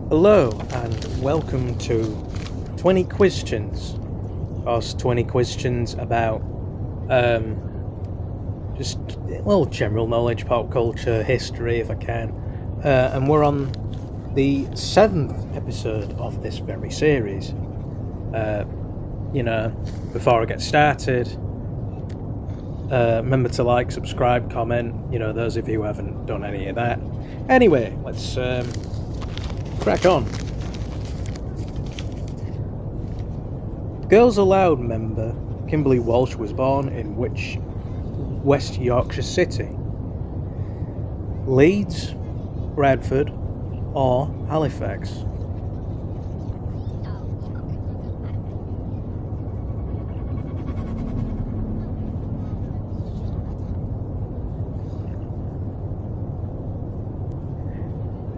Hello and welcome to Twenny Quiztions. Us 20 questions about just general knowledge, pop culture, history if I can. And we're on the 7th episode of this very series. Before I get started, remember to like, subscribe, comment, those of you who haven't done any of that. Anyway, let's crack on. Girls Aloud member Kimberly Walsh was born in which West Yorkshire city? Leeds, Bradford, or Halifax?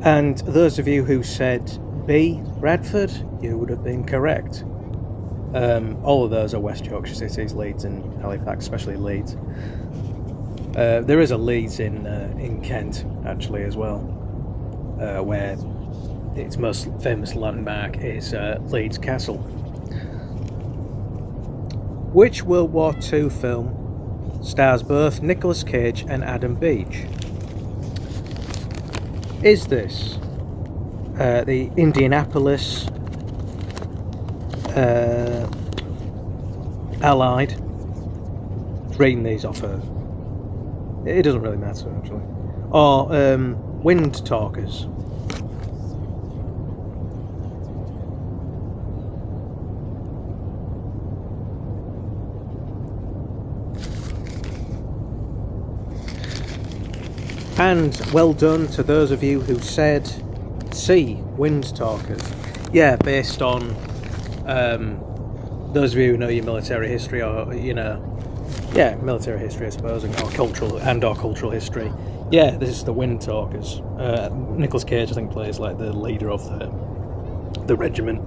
And those of you who said B, Bradford, you would have been correct. All of those are West Yorkshire cities, Leeds and Halifax, especially Leeds. There is a Leeds in Kent, actually, as well, where its most famous landmark is Leeds Castle. Which World War II film stars both Nicolas Cage and Adam Beach? Is this the Indianapolis Allied? Reading these off her. It doesn't really matter, actually. Or Wind Talkers. And well done to those of you who said C, Wind Talkers. Yeah, based on those of you who know your military history, or military history, I suppose, or cultural history. Yeah, this is the Wind Talkers. Nicolas Cage, I think, plays like the leader of the regiment.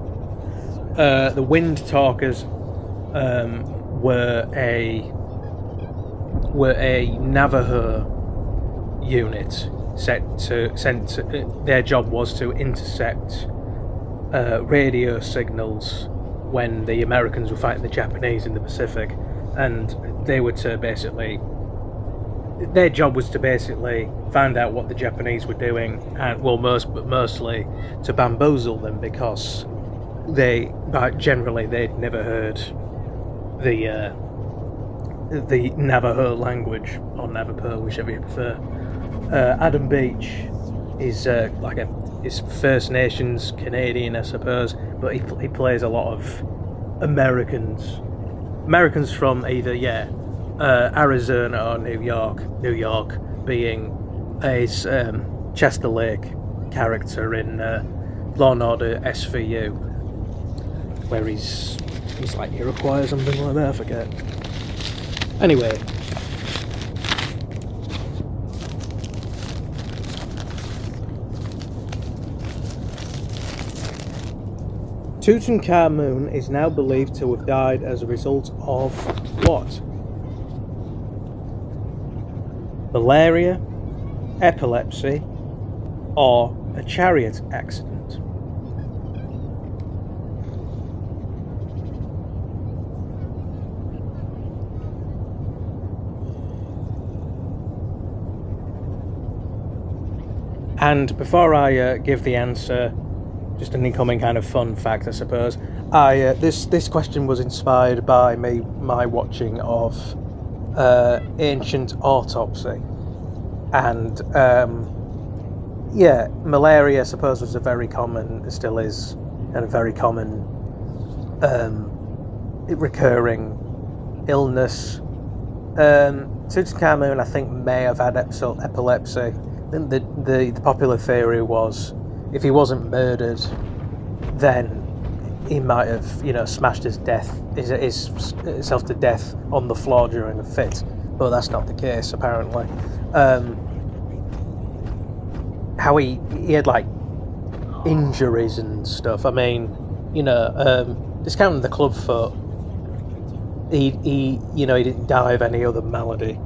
The Wind Talkers were a Navajo unit their job was to intercept radio signals when the Americans were fighting the Japanese in the Pacific, and their job was to basically find out what the Japanese were doing, and mostly to bamboozle them, because they'd never heard the Navajo language, or Navajo, whichever you prefer. Adam Beach is is First Nations Canadian, I suppose, but he plays a lot of Americans from either Arizona or New York. New York being a Chester Lake character in Law and Order SVU, where he's like Iroquois or something like that. I forget. Anyway. Tutankhamun is now believed to have died as a result of what? Malaria, epilepsy, or a chariot accident? And before I give the answer, just an incoming kind of fun fact, I suppose. This question was inspired by my watching of Ancient Autopsy, and malaria, I suppose, was still is, and a very common recurring illness. Tutankhamun, I think, may have had epilepsy. The popular theory was, if he wasn't murdered, then he might have, smashed himself to death on the floor during a fit. But that's not the case, apparently. How he had like injuries and stuff. I mean, discounting the club foot, he didn't die of any other malady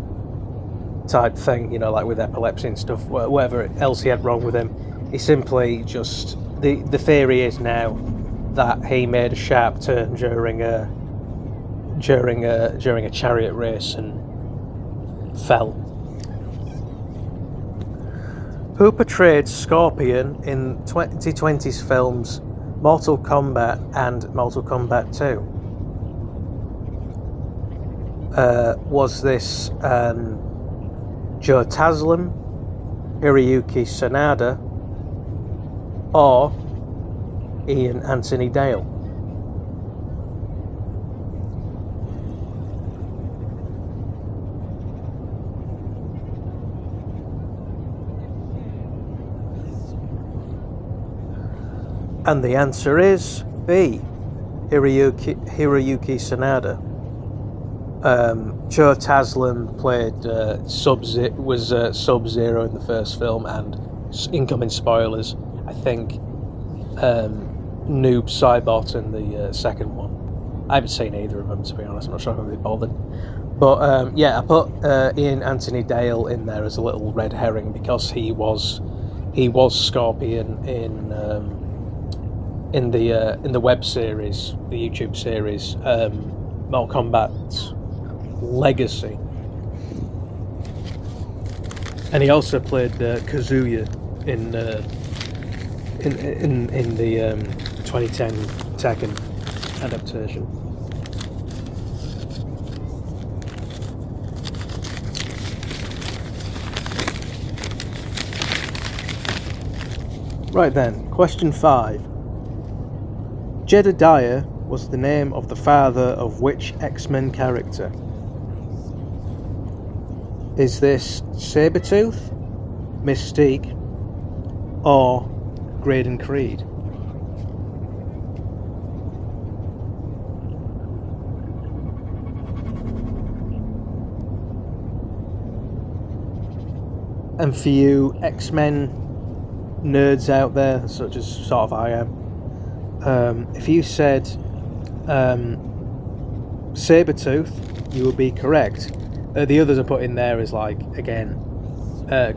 type thing, like with epilepsy and stuff, whatever else he had wrong with him. He simply just the theory is now that he made a sharp turn during a chariot race and fell. Who portrayed Scorpion in 2020's films Mortal Kombat and Mortal Kombat 2? Was this Joe Taslim, Hiroyuki Sanada, or Ian Anthony Dale? And the answer is B, Hiroyuki Sanada. Joe Taslim played Sub-Zero in the first film, and incoming spoilers, I think Noob Saibot in the second one. I haven't seen either of them, to be honest. I'm not sure I'm going to be bothered. But I put Ian Anthony Dale in there as a little red herring because he was Scorpion in the web series, the YouTube series, Mortal Kombat Legacy, and he also played Kazuya in the 2010 Tekken adaptation. Right then, question 5. Jedediah was the name of the father of which X-Men character? Is this Sabretooth, Mystique, or Graydon Creed? And for you X-Men nerds out there, such as sort of I am, if you said Sabretooth, you would be correct. The others I put in there is like, again,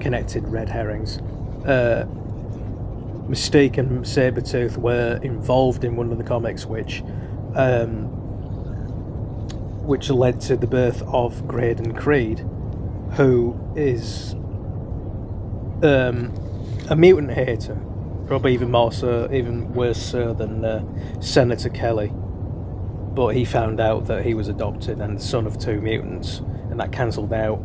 connected red herrings. Mystique and Sabretooth were involved in one of the comics which led to the birth of Graydon Creed, who is a mutant hater, probably even worse so than Senator Kelly. But he found out that he was adopted and the son of two mutants, and that cancelled out.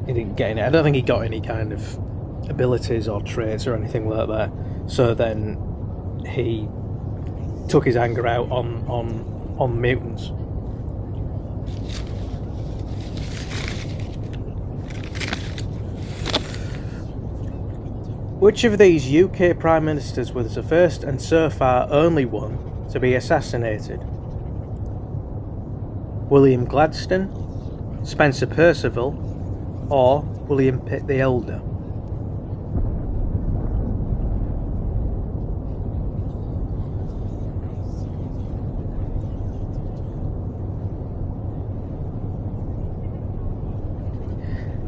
He didn't get any. I don't think he got any kind of abilities or traits or anything like that. So then he took his anger out on mutants. Which of these UK Prime Ministers was the first and so far only one to be assassinated? William Gladstone, Spencer Perceval, or William Pitt the Elder?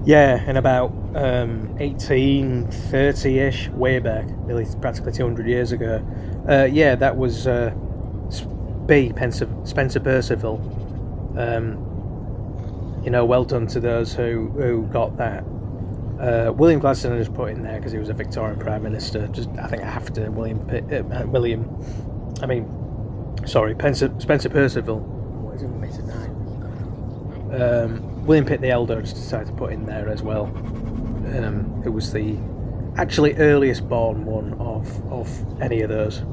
Yeah, in about 1830-ish, way back, nearly practically 200 years ago. That was B, Spencer Perceval. Well done to those who 26got that. William Gladstone I just put in there because he was a Victorian Prime Minister. I think I have to. Spencer Perceval. What is it, made tonight? William Pitt the Elder I just decided to put in there as well. Who was the actually earliest born one of any of those.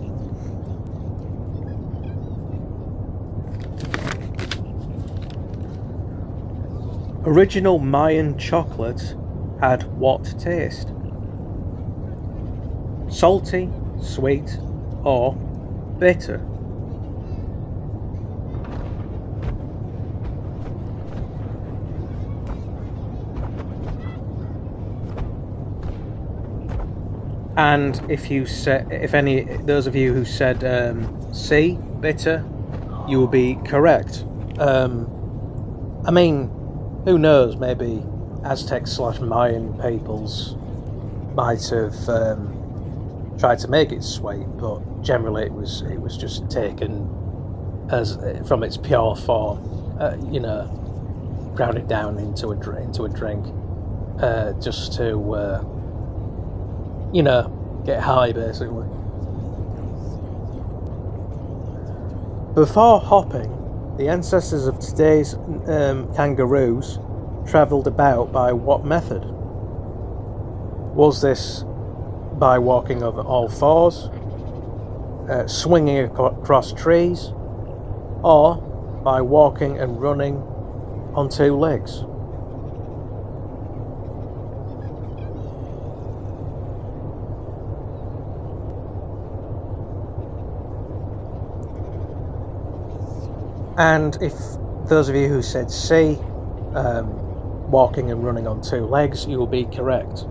Original Mayan chocolate had what taste? Salty, sweet, or bitter? And those of you who said C, bitter, you will be correct. Who knows? Maybe Aztec/Mayan peoples might have tried to make it sweet, but generally it was just taken as from its pure form, ground it down into a drink, just to get high basically. Before hopping, the ancestors of today's kangaroos travelled about by what method? Was this by walking over all fours, swinging across trees, or by walking and running on two legs? And if those of you who said C, walking and running on two legs, you will be correct.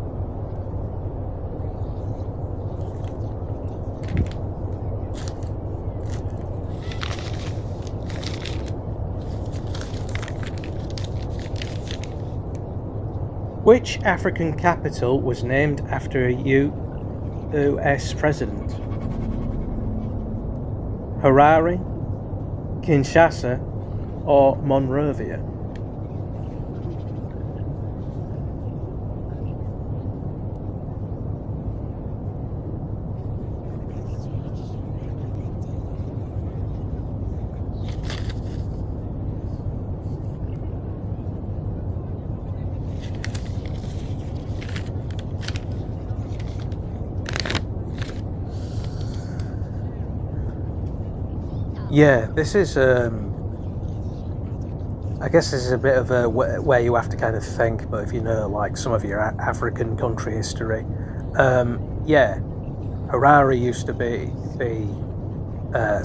Which African capital was named after a US president? Harare, Kinshasa, or Monrovia? Yeah, this is, I guess this is a bit of a where you have to kind of think, but if you know, like, some of your African country history, yeah, Harare used to be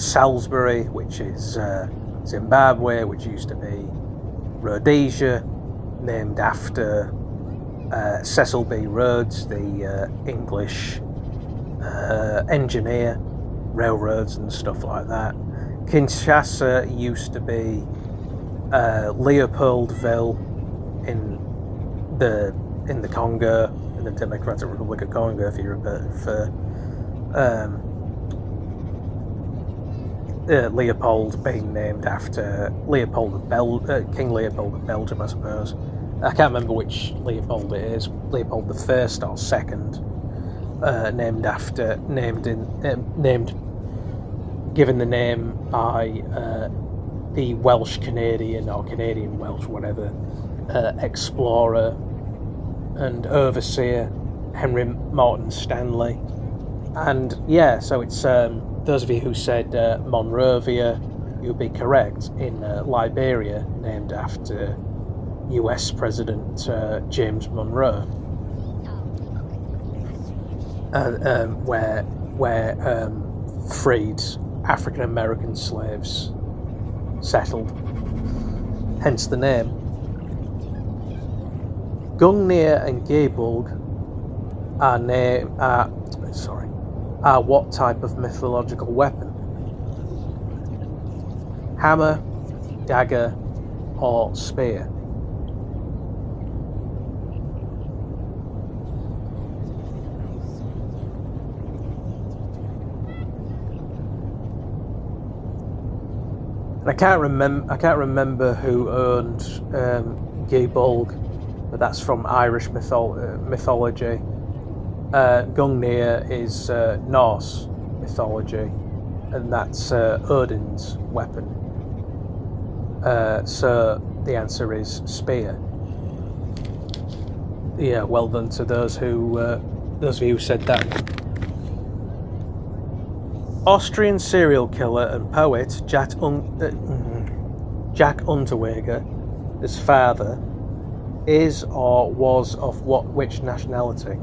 Salisbury, which is Zimbabwe, which used to be Rhodesia, named after Cecil B. Rhodes, the English engineer, railroads and stuff like that. Kinshasa used to be Leopoldville in the Congo, in the Democratic Republic of Congo, if you remember, for Leopold being named after King Leopold of Belgium, I suppose. I can't remember which Leopold it is, Leopold the First or Second, given the name by the Welsh Canadian or Canadian Welsh, whatever, explorer and overseer Henry Morton Stanley. And yeah, so it's those of you who said Monrovia, you'll be correct. In Liberia, named after US President James Monroe, where freed African American slaves settled, hence the name. Gungnir and Georg are what type of mythological weapon? Hammer, dagger, or spear? I can't remember who owned Georg, but that's from Irish mythology. Gungnir is Norse mythology, and that's Odin's weapon. So the answer is spear. Yeah, well done to those of you who said that. Austrian serial killer and poet Jack Unterweger, his father, is or was of which nationality?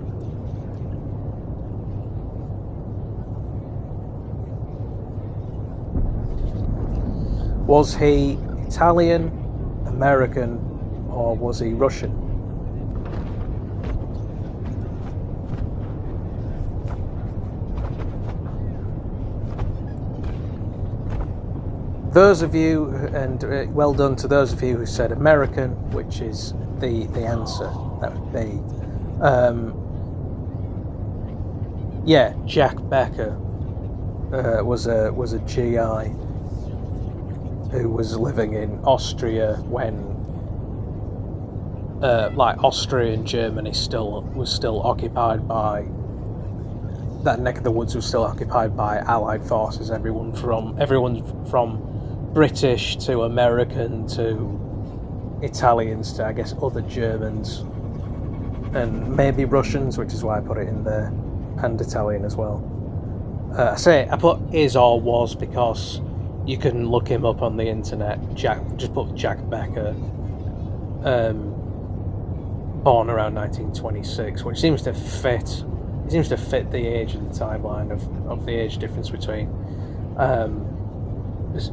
Was he Italian, American, or was he Russian? Those of you, and well done to those of you who said American, which is the answer. That would be Yeah, Jack Becker was a GI who was living in Austria when, Austria and Germany was still occupied by. That neck of the woods was still occupied by Allied forces. Everyone from British to American to Italians to, I guess, other Germans and maybe Russians, which is why I put it in there, and Italian as well. I put is or was because you can look him up on the internet. Just put Jack Becker, born around 1926, which seems to fit. It seems to fit the age and the timeline of the age difference between, this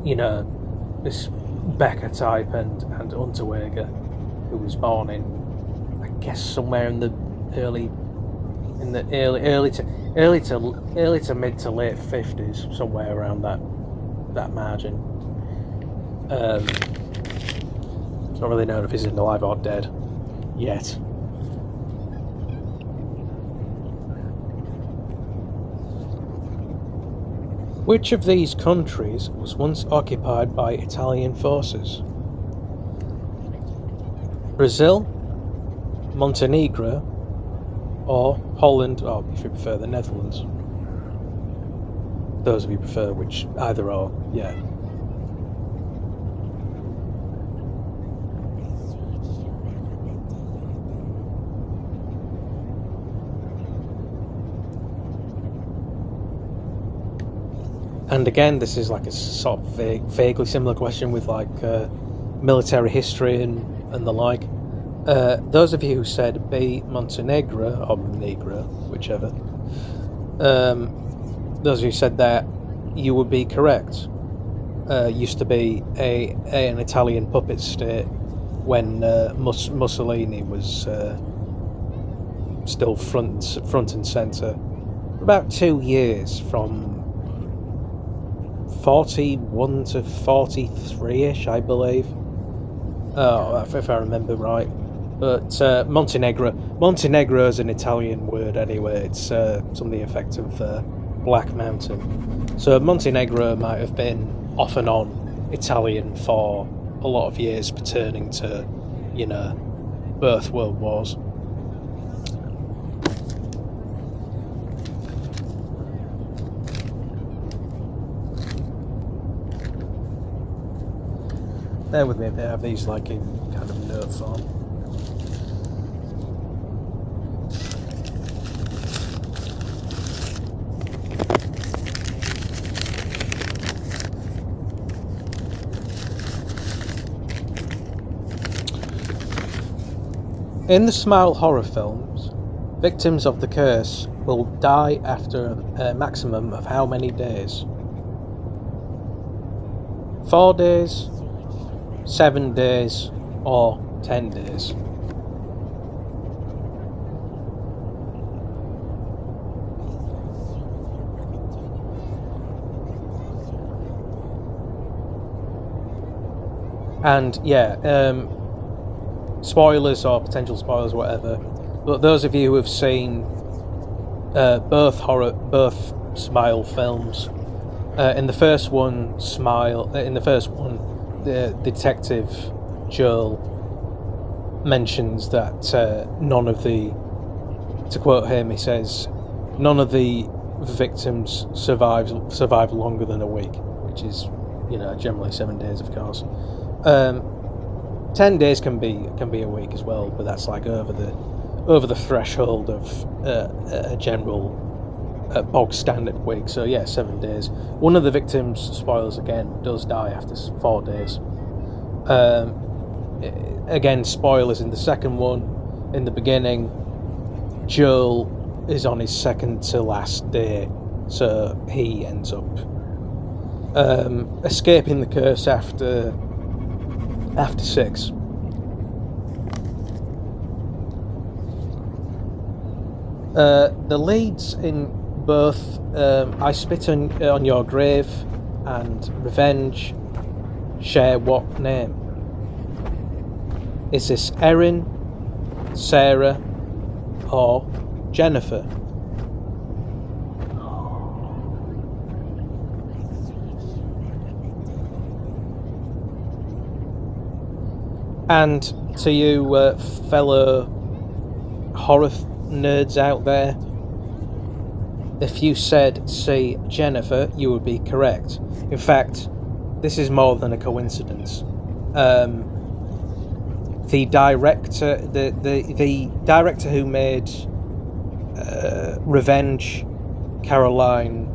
Becker type and Unterweger, who was born in, I guess, somewhere in the early to mid to late 50s, somewhere around that margin. It's not really known if he's alive or dead yet. Which of these countries was once occupied by Italian forces? Brazil, Montenegro, or Holland, or if you prefer, the Netherlands. Those of you prefer which, either or, yeah. And again, this is like a sort of vaguely similar question with military history and the like. Those of you who said B, Montenegro, or Negro, whichever, those of you who said that, you would be correct. Used to be an Italian puppet state when Mussolini was still front and centre. About 2 years, from 41 to 43-ish, I believe. If I remember right. But Montenegro is an Italian word anyway. It's some of the effect of Black Mountain. So Montenegro might have been off and on Italian for a lot of years, pertaining to, both world wars. Bear with me a bit, I have these in kind of note form. In the Smile horror films, victims of the curse will die after a maximum of how many days? 4 days, 7 days, or 10 days. And spoilers or potential spoilers, whatever. But those of you who have seen both Smile films, in the first one, the detective Joel mentions that none of the, to quote him, he says, none of the victims survive longer than a week, which is, generally 7 days, of course. 10 days can be a week as well, but that's over the threshold of a general bog standard week. So 7 days. One of the victims, spoilers again, does die after 4 days. Again, spoilers in the second one. In the beginning, Joel is on his second to last day, so he ends up escaping the curse after 6. The leads in both I Spit on Your Grave and Revenge share what name? Is this Erin, Sarah, or Jennifer? And to you fellow horror nerds out there, if you said C, Jennifer, you would be correct. In fact, this is more than a coincidence. The director, the director who made Revenge, Caroline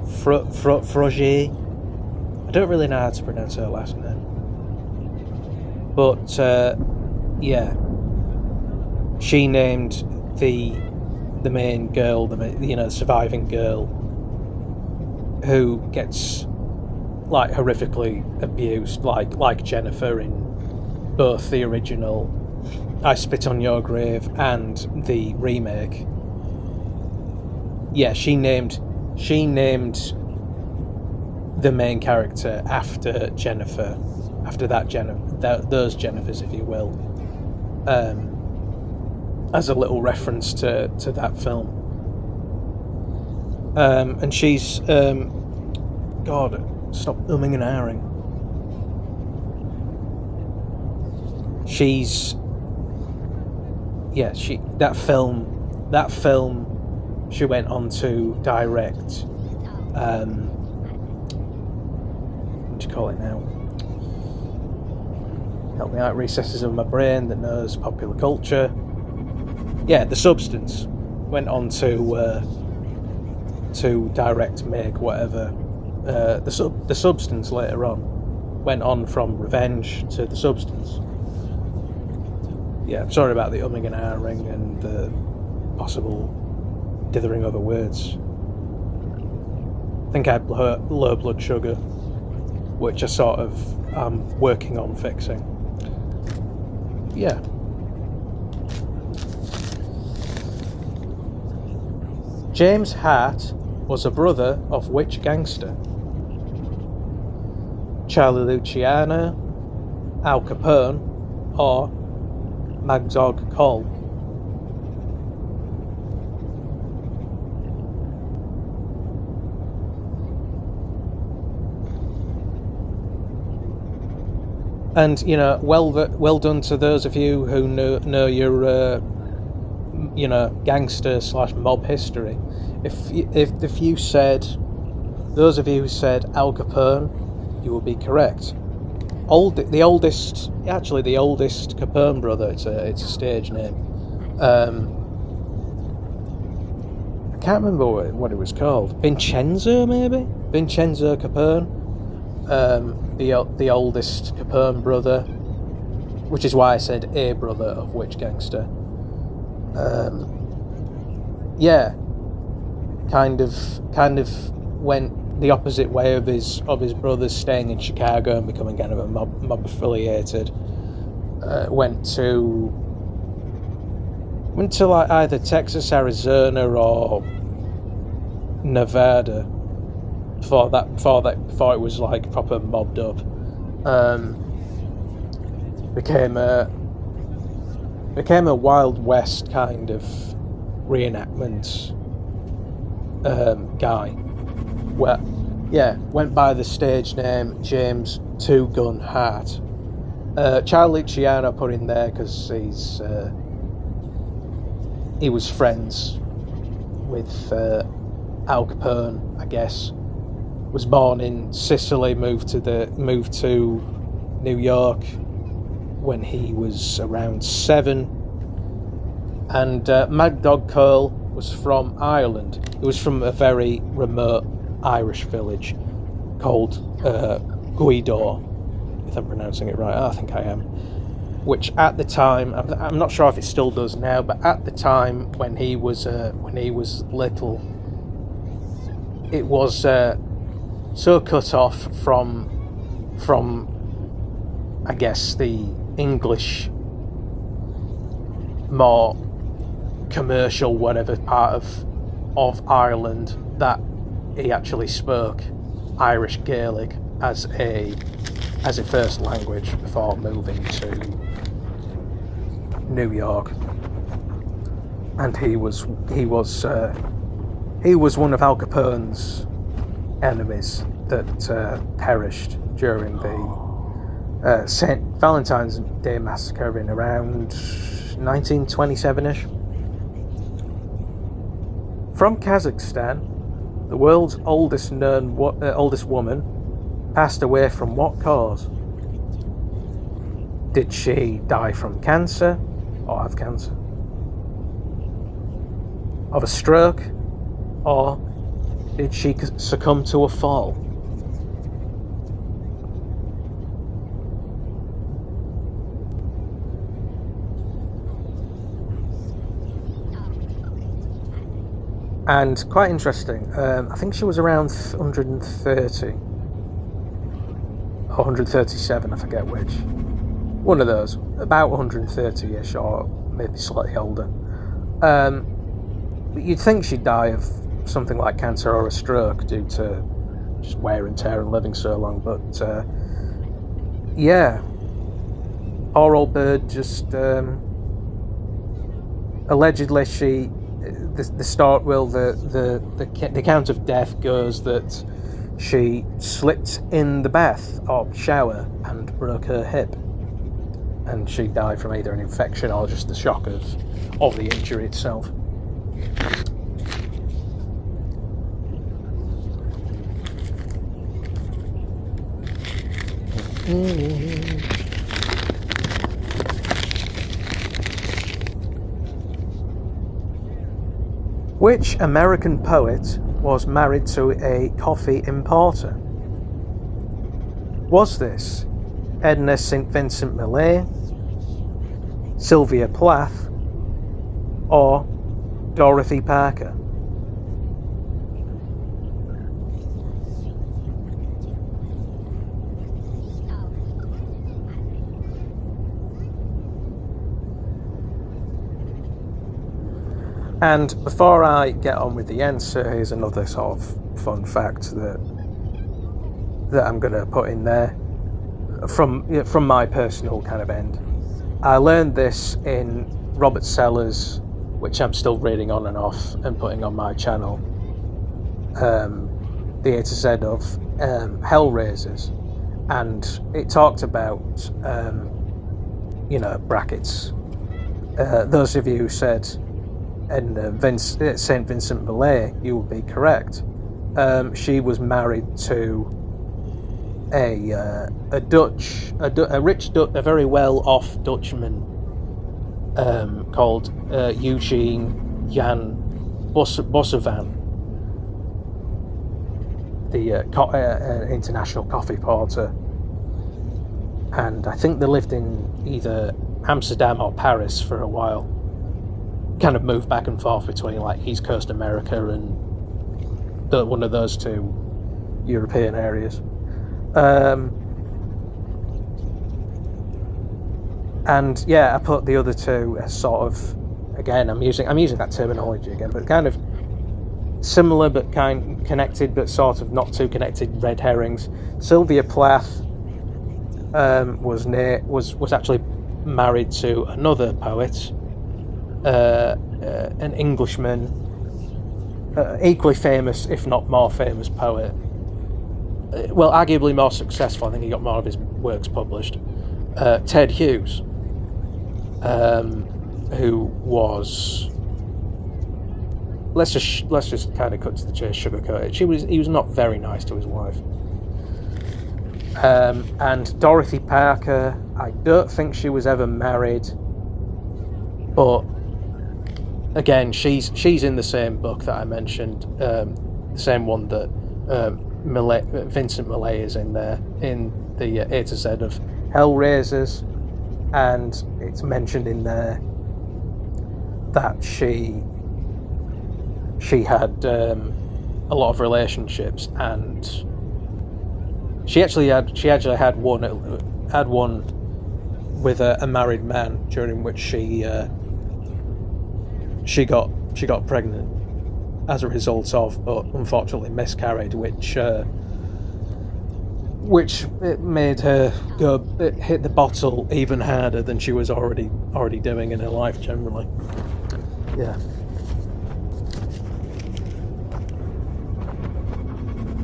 Frogier. I don't really know how to pronounce her last name, but yeah, she named the main girl, the surviving girl, who gets like horrifically abused, like Jennifer in both the original I Spit on Your Grave and the remake. Yeah, she named the main character after Jennifer, after those Jennifers, if you will, as a little reference to that film. And she's God, stop umming and ahhing. That film she went on to direct, what do you call it now? Help me out, recesses of my brain that knows popular culture. Yeah, The Substance. Went on to direct, make, whatever. The Substance later on. Went on from Revenge to The Substance. Yeah, I'm sorry about the umming and ahhing and the possible dithering over words. I think I had low blood sugar, which I sort of am working on fixing. Yeah. James Hart was a brother of which gangster? Charlie Luciano, Al Capone, or Mad Dog Cole? And well done to those of you who know your gangster / mob history. If you said, those of you who said Al Capone, you will be correct. The oldest Capone brother. It's a stage name. I can't remember what it was called. Vincenzo, maybe. Vincenzo Capone. The oldest Capone brother, which is why I said a brother of which gangster. Yeah, kind of went the opposite way of his brothers, staying in Chicago and becoming kind of a mob affiliated. Went to like either Texas, Arizona, or Nevada. Before it was like proper mobbed up. Became a Wild West kind of reenactment guy. Went by the stage name James Two Gun Hart. Charlie Luciano put in there because he was friends with Al Capone, I guess. Was born in Sicily, moved to New York when he was around 7. And Mad Dog Cole was from Ireland. He was from a very remote Irish village called Guido, if I'm pronouncing it right. I think I am. Which at the time, I'm not sure if it still does now, but at the time when he was little, it was so cut off from I guess the English, more commercial whatever part of Ireland, that he actually spoke Irish Gaelic as a first language before moving to New York. And he was one of Al Capone's enemies that perished during the St. Valentine's Day Massacre in around 1927-ish. From Kazakhstan, the world's oldest woman passed away from what cause? Did she die from cancer or have cancer? Of a stroke? Or did she succumb to a fall? And quite interesting, I think she was around 130 or 137, I forget which. One of those, about 130-ish or maybe slightly older. But you'd think she'd die of something like cancer or a stroke due to just wear and tear and living so long, but yeah, poor old bird just allegedly the account of death goes that she slipped in the bath or shower and broke her hip, and she died from either an infection or just the shock of the injury itself. Which American poet was married to a coffee importer? Was this Edna St. Vincent Millay, Sylvia Plath, or Dorothy Parker? And before I get on with the answer, here's another sort of fun fact that I'm going to put in there from my personal kind of end. I learned this in Robert Sellers, which I'm still reading on and off and putting on my channel, the A to Z of Hellraisers, and it talked about brackets. Those of you who said and St. Vincent Millay, you would be correct. She was married to a very well-off Dutchman called Eugene Jan Bossevan, the international coffee porter, and I think they lived in either Amsterdam or Paris for a while. Kind of moved back and forth between like East Coast America and one of those two European areas. And yeah, I put the other two as sort of, again, I'm using that terminology again, but kind of similar but kind connected, but sort of not too connected red herrings. Sylvia Plath was actually married to another poet, an Englishman, equally famous, if not more famous poet. Well, arguably more successful. I think he got more of his works published. Ted Hughes, who was, let's just kind of cut to the chase, sugarcoat it. He was not very nice to his wife. And Dorothy Parker, I don't think she was ever married, but again, she's in the same book that I mentioned, the same one that Vincent Millay is in there, in the A to Z of Hellraisers, and it's mentioned in there that she had a lot of relationships, and she actually had one with a married man, during which she got pregnant as a result of, but unfortunately miscarried, which it made her hit the bottle even harder than she was already doing in her life generally. Yeah.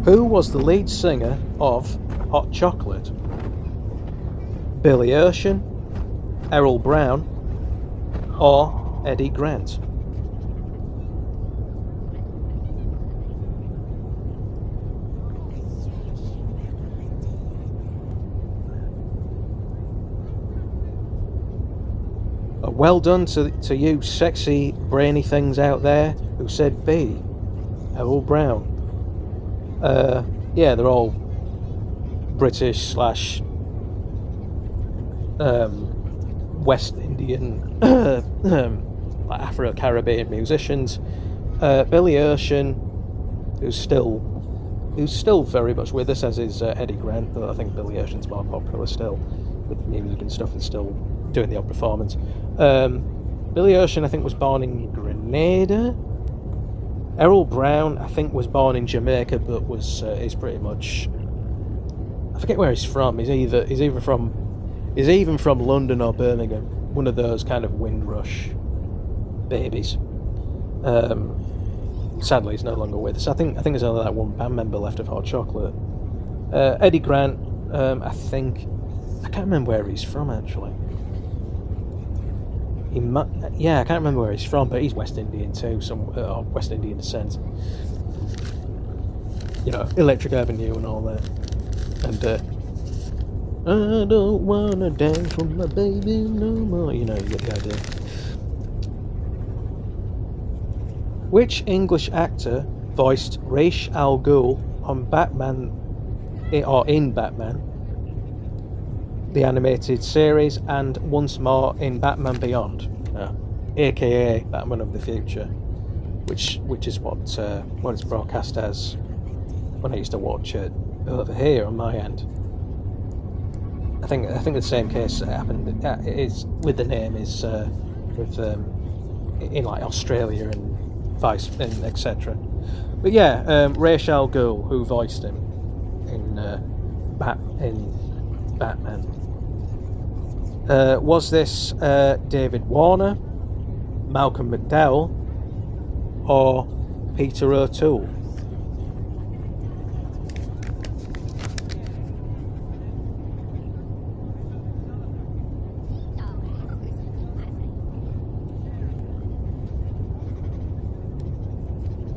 Who was the lead singer of Hot Chocolate? Billy Ocean, Errol Brown, or Eddie Grant? Well done to you sexy, brainy things out there who said B, Errol Brown. Yeah, they're all British / West Indian, like Afro-Caribbean musicians. Billy Ocean, who's still very much with us, as is Eddie Grant, but I think Billy Ocean's more popular still with the music and stuff, and still doing the odd performance. Billy Ocean, I think, was born in Grenada. Errol Brown, I think, was born in Jamaica, but is pretty much, I forget where he's from. He's even from London or Birmingham, one of those kind of Windrush babies. Sadly, he's no longer with us. I think there's only that one band member left of Hot Chocolate. Eddie Grant, I can't remember where he's from actually. I can't remember where he's from, but he's West Indian too, or West Indian descent. You know, Electric Avenue and all that. And I don't wanna dance with my baby no more. You know, you get the idea. Which English actor voiced Ra's al Ghul on Batman, or in Batman, the animated series, and once more in Batman Beyond, aka Batman of the Future, which is what it's broadcast as when I used to watch it over here on my end. I think the same case happened. Is with the name is with in like Australia and vice and etc. But yeah, Ra's al Ghul, who voiced him in Batman. Was this David Warner, Malcolm McDowell, or Peter O'Toole?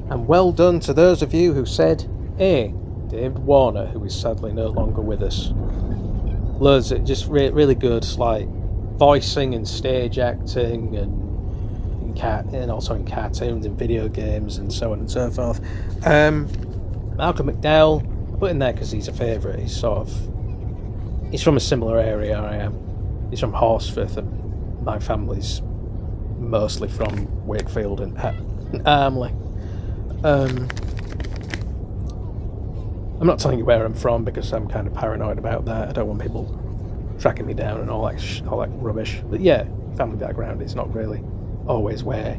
And well done to those of you who said A, David Warner, who is sadly no longer with us. Loads of just really good, like voicing and stage acting, and also in cartoons and video games and so on and so forth. Malcolm McDowell, I put in there because he's a favourite. He's from a similar area I am. He's from Horsforth, and my family's mostly from Wakefield and Armley. I'm not telling you where I'm from because I'm kind of paranoid about that. I don't want people tracking me down and all that rubbish. But yeah, family background is not really always where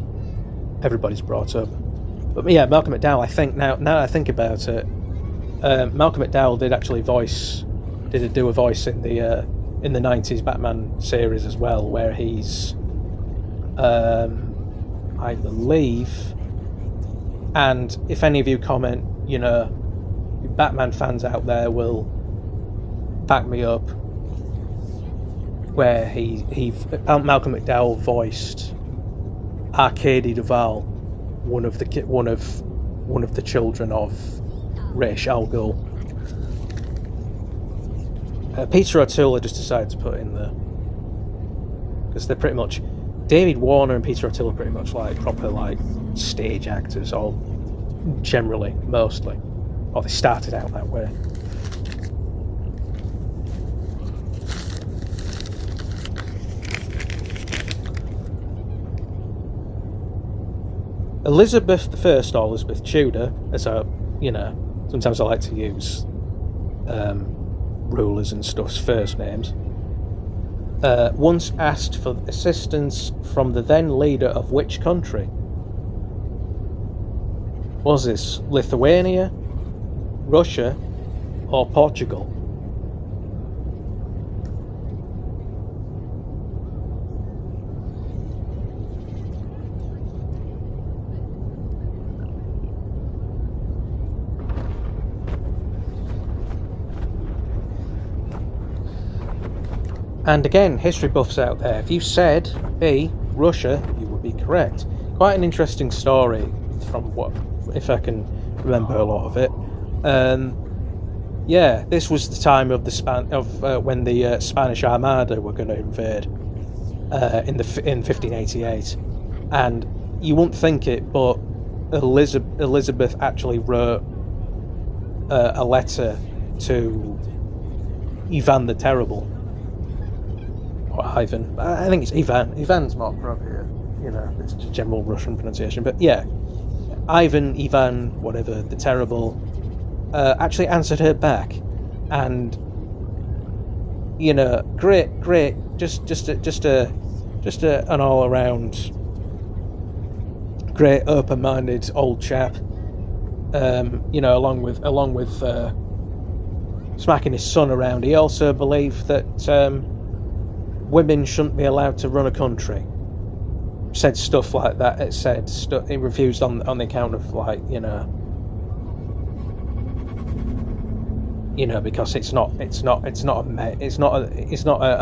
everybody's brought up. But yeah, Malcolm McDowell, I think now that I think about it, Malcolm McDowell did actually do a voice in the 90s Batman series as well, where he's I believe, and if any of you comment, you know, Batman fans out there will back me up, where Malcolm McDowell voiced Arcady Duvall, one of the children of Ra's al Ghul. Peter O'Toole I just decided to put in there because they're pretty much, David Warner and Peter O'Toole are pretty much like proper like stage actors, or generally, mostly, or they started out that way. Elizabeth I, or Elizabeth Tudor, as sometimes I like to use rulers and stuff's first names, once asked for assistance from the then leader of which country? Was this Lithuania, Russia, or Portugal? And again, history buffs out there, if you said B, Russia, you would be correct. Quite an interesting story from what, if I can remember a lot of it. Yeah, this was the time of when the Spanish Armada were going to invade in 1588, and you wouldn't think it, but Elizabeth actually wrote a letter to Ivan the Terrible, or Ivan. I think it's Ivan. Ivan's more appropriate, it's a general Russian pronunciation. But yeah, Ivan, whatever, the Terrible, actually answered her back, and great, just an all around great open-minded old chap. Along with smacking his son around, he also believed that women shouldn't be allowed to run a country. Said stuff like that. It said he refused on the account of because it's not a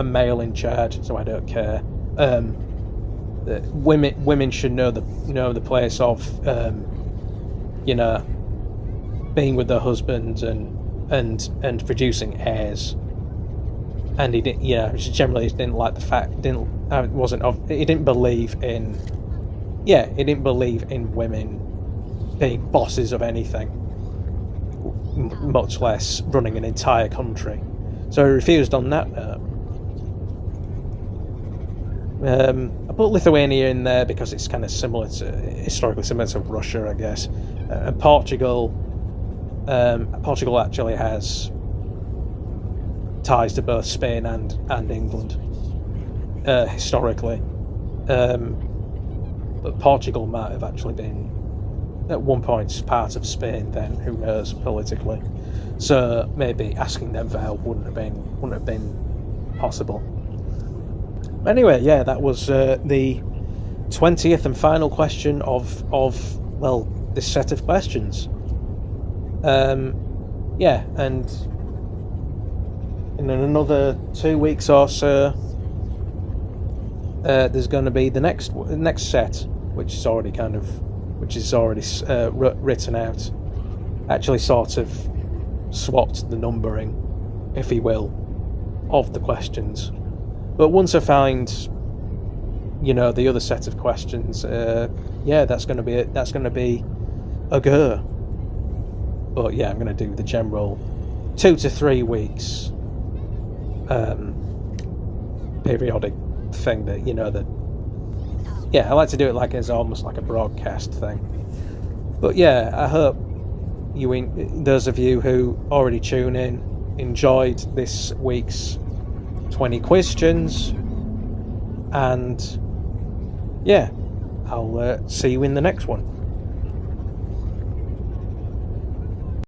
male in charge, so I don't care. Women should know the place of being with their husbands and producing heirs. And he didn't, generally didn't like the fact, he didn't believe in women being bosses of anything, much less running an entire country. So he refused on that note. I put Lithuania in there because it's kind of historically similar to Russia, I guess. And Portugal actually has ties to both Spain and England historically. But Portugal might have actually been at one point part of Spain then, who knows, politically. So maybe asking them for help wouldn't have been possible. Anyway, yeah, that was the 20th and final question of this set of questions. And in another 2 weeks or so, there's going to be the next set, which is already written out. Actually, sort of swapped the numbering, if you will, of the questions. But once I find, the other set of questions, that's going to be a go. But yeah, I'm going to do the general 2 to 3 weeks periodic thing that I like to do it as almost like a broadcast thing. But yeah, I hope those of you who already tune in enjoyed this week's 20 questions, and yeah, I'll see you in the next one.